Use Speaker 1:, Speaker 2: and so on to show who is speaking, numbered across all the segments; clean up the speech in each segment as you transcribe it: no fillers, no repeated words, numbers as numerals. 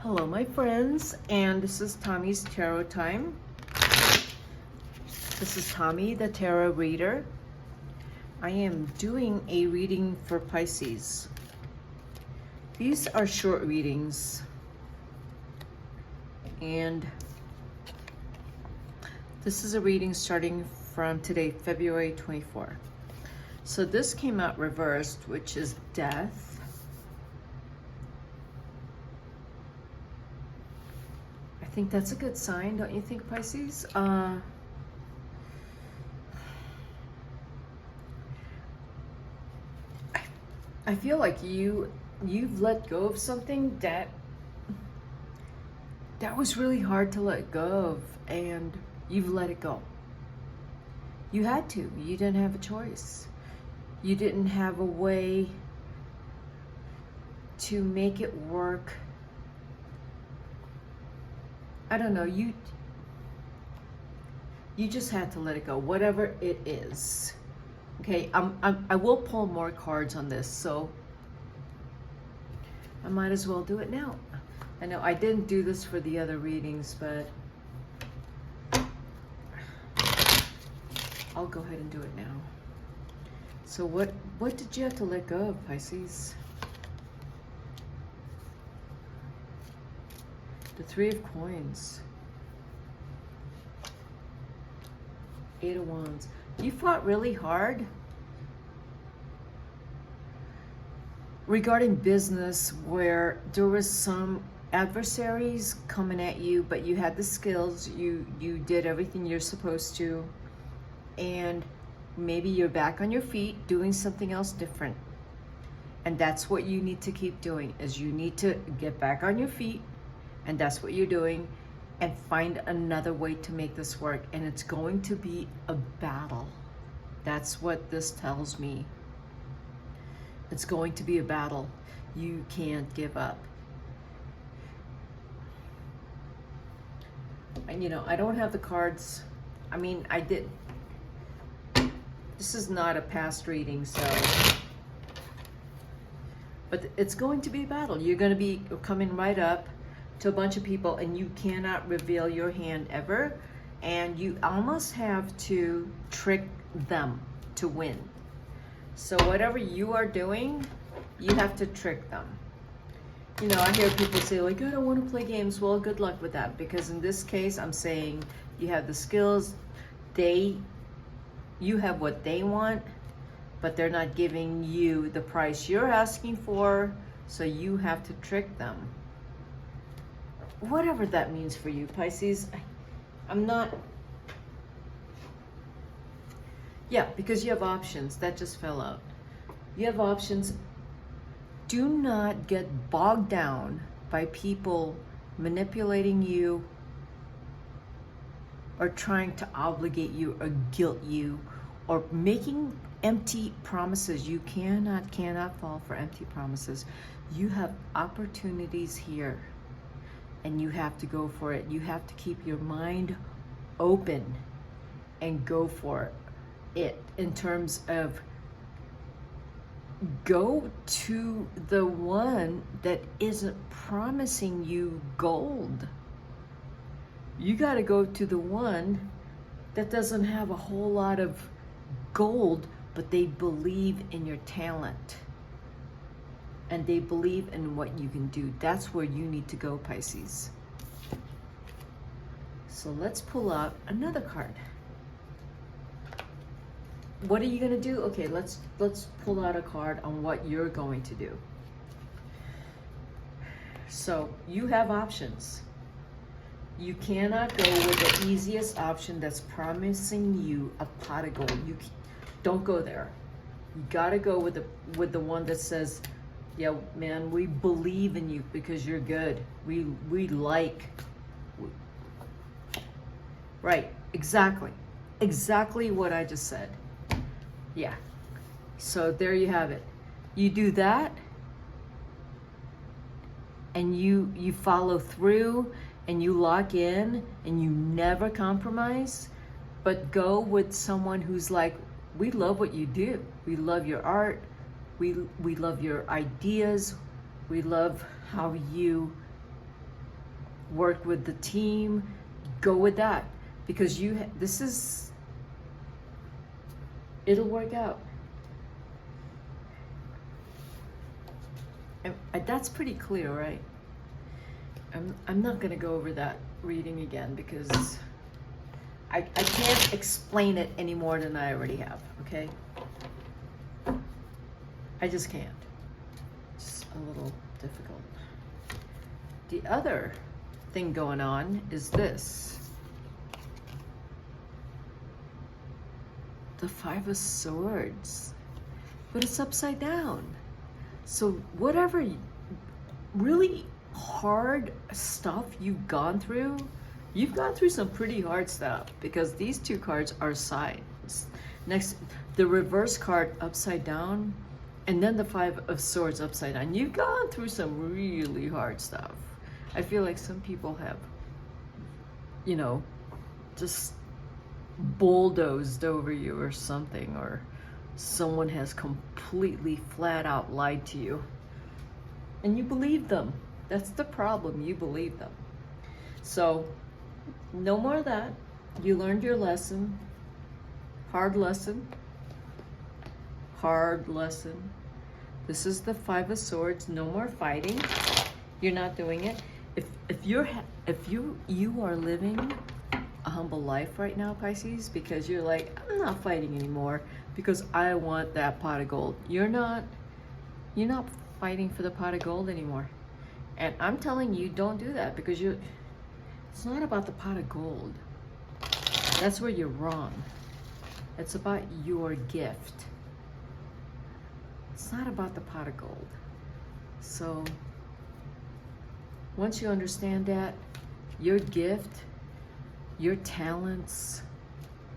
Speaker 1: Hello my friends, and this is Tommy's Tarot Time. This is Tommy, the Tarot Reader. I am doing a reading for Pisces. These are short readings, and this is a reading starting from today, February 24. So this came out reversed, which is death. I think that's a good sign, don't you think, Pisces? I feel like you've let go of something that was really hard to let go of, and you've let it go. You had to. You didn't have a choice. You didn't have a way to make it work. I don't know, you just had to let it go, whatever it is. Okay, I will pull more cards on this, so I might as well do it now. I know I didn't do this for the other readings, but I'll go ahead and do it now. So what did you have to let go of, Pisces? The Three of Coins. Eight of Wands. You fought really hard regarding business, where there was some adversaries coming at you, but you had the skills. You did everything you're supposed to, and maybe you're back on your feet doing something else different. And that's what you need to keep doing, is you need to get back on your feet. And that's what you're doing, and find another way to make this work. And it's going to be a battle. That's what this tells me. It's going to be a battle. You can't give up. And you know, I don't have the cards. I mean, I did. This is not a past reading, so. But it's going to be a battle. You're going to be coming right up to a bunch of people, and you cannot reveal your hand ever, and you almost have to trick them to win. So whatever you are doing, you have to trick them. You know, I hear people say like, I don't want to play games. Well, good luck with that, because in this case, I'm saying you have the skills. You have what they want, but they're not giving you the price you're asking for, so you have to trick them. Whatever that means for you, Pisces. I'm not. Yeah, because you have options. That just fell out. You have options. Do not get bogged down by people manipulating you, or trying to obligate you, or guilt you, or making empty promises. You cannot fall for empty promises. You have opportunities here, and you have to go for it. You have to keep your mind open and go for it, in terms of go to the one that isn't promising you gold. You got to go to the one that doesn't have a whole lot of gold, but they believe in your talent. And they believe in what you can do. That's where you need to go, Pisces. So let's pull out another card. What are you going to do? Okay, let's pull out a card on what you're going to do. So you have options. You cannot go with the easiest option that's promising you a pot of gold. Don't go there. You got to go with the one that says, yeah, man, we believe in you because you're good. We like. Right, exactly what I just said. Yeah. So there you have it. You do that, and you follow through, and you lock in, and you never compromise, but go with someone who's like, we love what you do. We love your art. We love your ideas. We love how you work with the team, go with that, because it'll work out. And that's pretty clear, right? I'm not gonna go over that reading again because I can't explain it any more than I already have, okay? I just can't. It's a little difficult. The other thing going on is this. The Five of Swords, but it's upside down. So whatever really hard stuff you've gone through some pretty hard stuff, because these two cards are signs. Next, the reverse card upside down, and then the Five of Swords upside down. You've gone through some really hard stuff. I feel like some people have, you know, just bulldozed over you or something, or someone has completely flat out lied to you. And you believe them. That's the problem, you believe them. So, no more of that. You learned your lesson. Hard lesson. Hard lesson. This is the Five of Swords. No more fighting. You're not doing it. If you are living a humble life right now, Pisces, because you're like, I'm not fighting anymore because I want that pot of gold. You're not fighting for the pot of gold anymore. And I'm telling you, don't do that, because it's not about the pot of gold. That's where you're wrong. It's about your gift. It's not about the pot of gold. So once you understand that, your gift, your talents,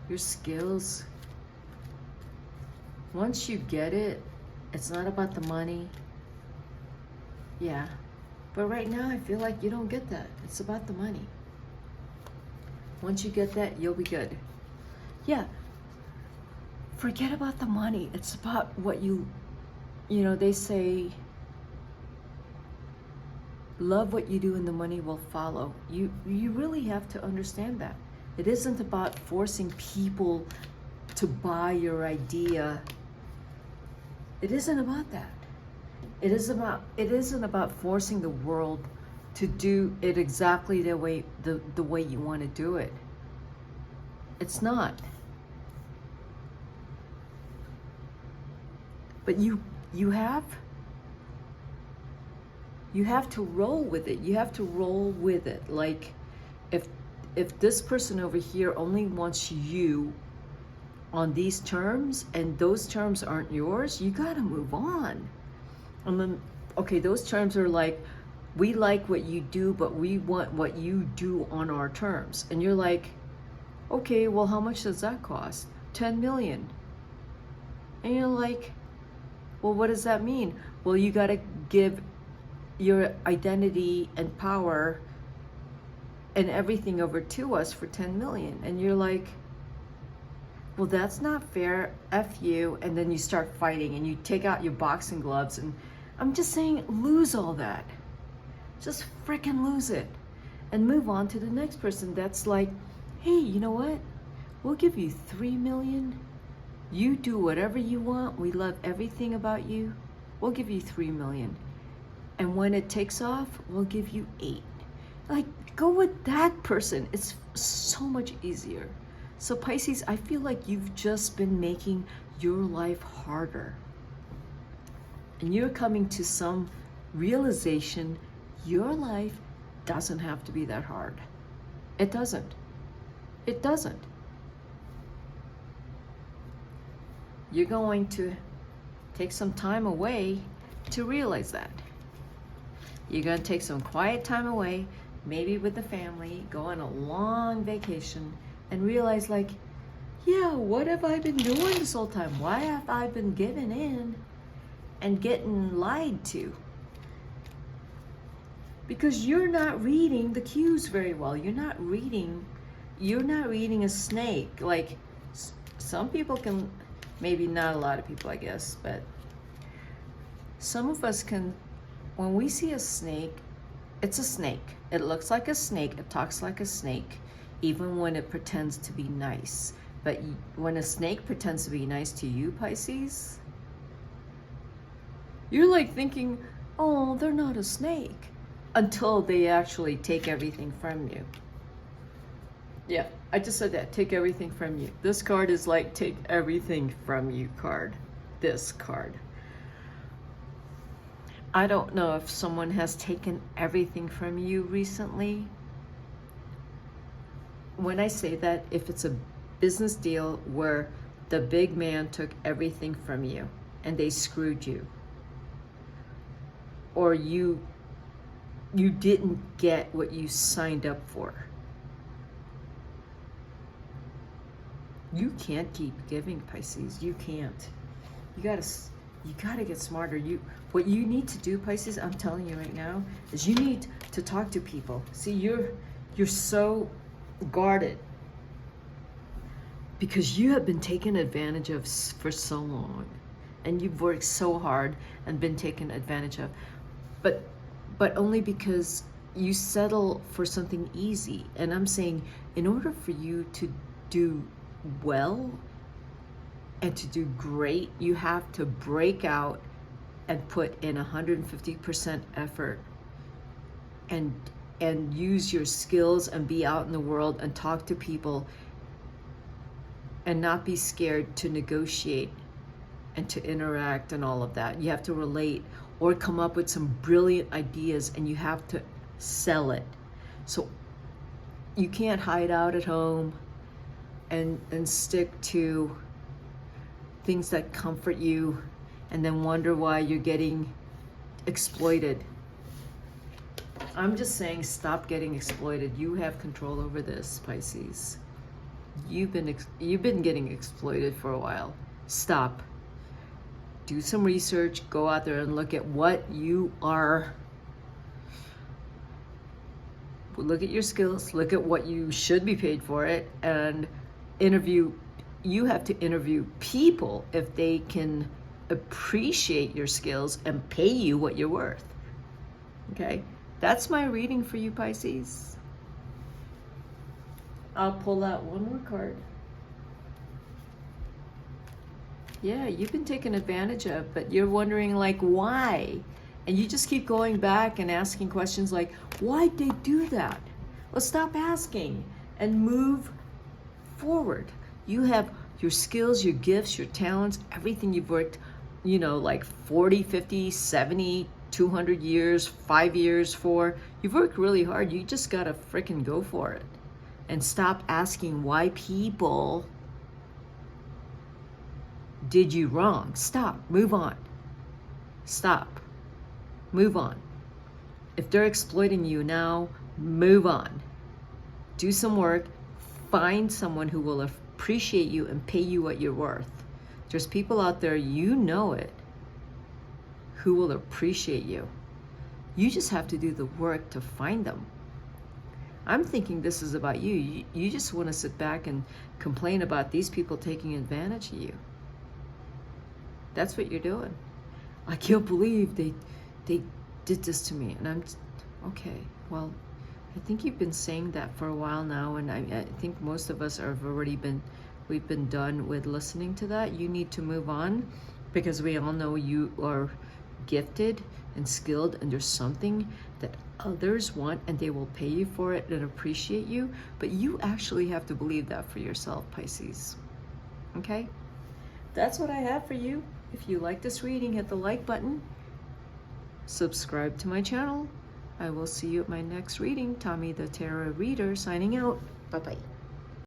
Speaker 1: your skills, once you get it, it's not about the money. Yeah. But right now, I feel like you don't get that. It's about the money. Once you get that, you'll be good. Yeah. Forget about the money. It's about what you know, they say, love what you do and the money will follow. You really have to understand that. It isn't about forcing people to buy your idea. It isn't about that. It isn't about forcing the world to do it exactly the way you want to do it. It's not. But you have to roll with it. You have to roll with it. Like if this person over here only wants you on these terms and those terms aren't yours, you got to move on. And then, okay, those terms are like, we like what you do, but we want what you do on our terms. And you're like, okay, well, how much does that cost? 10 million. And you're like, well, what does that mean? Well, you got to give your identity and power and everything over to us for 10 million. And you're like, well, that's not fair, F you. And then you start fighting and you take out your boxing gloves. And I'm just saying, lose all that. Just frickin' lose it. And move on to the next person that's like, hey, you know what? We'll give you 3 million. You do whatever you want. We love everything about you. We'll give you 3 million. And when it takes off, we'll give you 8. Like, go with that person. It's so much easier. So Pisces, I feel like you've just been making your life harder. And you're coming to some realization your life doesn't have to be that hard. It doesn't. It doesn't. You're going to take some time away to realize that. You're going to take some quiet time away, maybe with the family, go on a long vacation, and realize, like, yeah, what have I been doing this whole time? Why have I been giving in and getting lied to? Because you're not reading the cues very well. You're not reading a snake. Like, some people can, maybe not a lot of people, I guess, but some of us can, when we see a snake, It's a snake. It looks like a snake. It talks like a snake, even when it pretends to be nice. But when a snake pretends to be nice to you, Pisces, you're like thinking, oh, they're not a snake, until they actually take everything from you. Yeah, I just said that. Take everything from you. This card is like take everything from you card. This card. I don't know if someone has taken everything from you recently. When I say that, if it's a business deal where the big man took everything from you and they screwed you, or you didn't get what you signed up for, you can't keep giving, Pisces. You can't. You gotta get smarter. What you need to do, Pisces, I'm telling you right now, is you need to talk to people. See, you're so guarded because you have been taken advantage of for so long, and you've worked so hard and been taken advantage of, but only because you settle for something easy. And I'm saying, in order for you to do well and to do great, you have to break out and put in 150% effort and use your skills and be out in the world and talk to people and not be scared to negotiate and to interact and all of that. You have to relate or come up with some brilliant ideas, and you have to sell it. So you can't hide out at home and stick to things that comfort you and then wonder why you're getting exploited. I'm just saying, stop getting exploited. You have control over this, Pisces. You've been getting exploited for a while. Stop. Do some research. Go out there and look at what you are. Look at your skills. Look at what you should be paid for it, and interview. You have to interview people if they can appreciate your skills and pay you what you're worth. Okay? That's my reading for you, Pisces. I'll pull out one more card. Yeah, you've been taken advantage of, but you're wondering, like, why? And you just keep going back and asking questions like, why'd they do that? Well, stop asking and move forward. You have your skills, your gifts, your talents, everything you've worked, like 40, 50, 70, 200 years, 5 years for. You've worked really hard. You just gotta frickin' go for it. And stop asking why people did you wrong. Stop. Move on. Stop. Move on. If they're exploiting you now, move on. Do some work. Find someone who will appreciate you and pay you what you're worth. There's people out there, you know it, who will appreciate you. You just have to do the work to find them. I'm thinking this is about you. You just want to sit back and complain about these people taking advantage of you. That's what you're doing. I can't believe they did this to me. And I'm okay. Well, I think you've been saying that for a while now, and I think most of us we've been done with listening to that. You need to move on, because we all know you are gifted and skilled, and there's something that others want and they will pay you for it and appreciate you, but you actually have to believe that for yourself, Pisces. Okay? That's what I have for you. If you like this reading, hit the like button. Subscribe to my channel. I will see you at my next reading. Tommy the Tarot Reader signing out. Bye-bye.